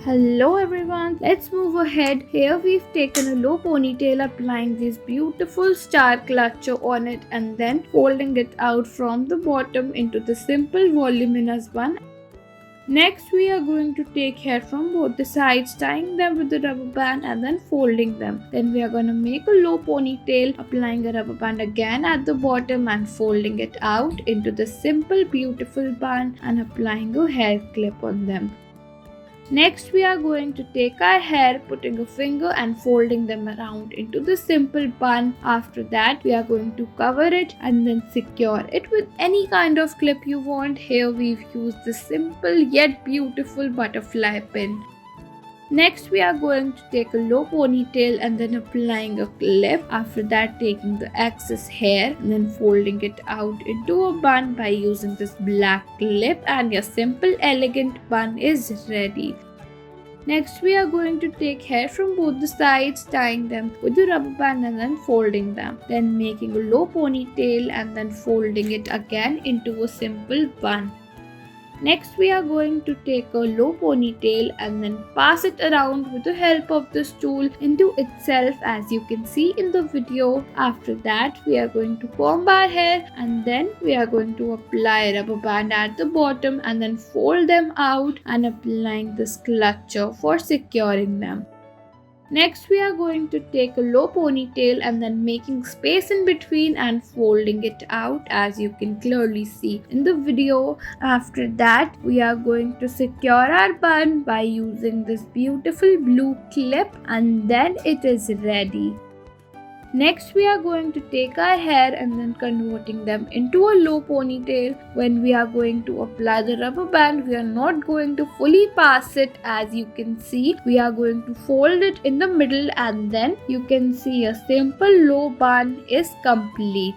Hello everyone, let's move ahead. Here we've taken a low ponytail, applying this beautiful star clutcher on it and then folding it out from the bottom into the simple voluminous bun. Next we are going to take hair from both the sides, tying them with the rubber band and then folding them. Then we are going to make a low ponytail, applying a rubber band again at the bottom and folding it out into the simple beautiful bun and applying a hair clip on them. Next we are going to take our hair, putting a finger and folding them around into the simple bun. After that we are going to cover it and then secure it with any kind of clip you want. Here we've used the simple yet beautiful butterfly pin. Next we are going to take a low ponytail and then applying a clip. After that taking the excess hair and then folding it out into a bun by using this black clip, and your simple elegant bun is ready. Next we are going to take hair from both the sides, tying them with the rubber band and then folding them. Then making a low ponytail and then folding it again into a simple bun. Next we are going to take a low ponytail and then pass it around with the help of the stool into itself, as you can see in the video. After that we are going to comb our hair and then we are going to apply a rubber band at the bottom and then fold them out and applying this clutcher for securing them. Next we are going to take a low ponytail and then making space in between and folding it out, as you can clearly see in the video. After that we are going to secure our bun by using this beautiful blue clip and then it is ready. Next we are going to take our hair and then converting them into a low ponytail. When we are going to apply the rubber band, we are not going to fully pass it, as you can see. We are going to fold it in the middle and then you can see a simple low bun is complete.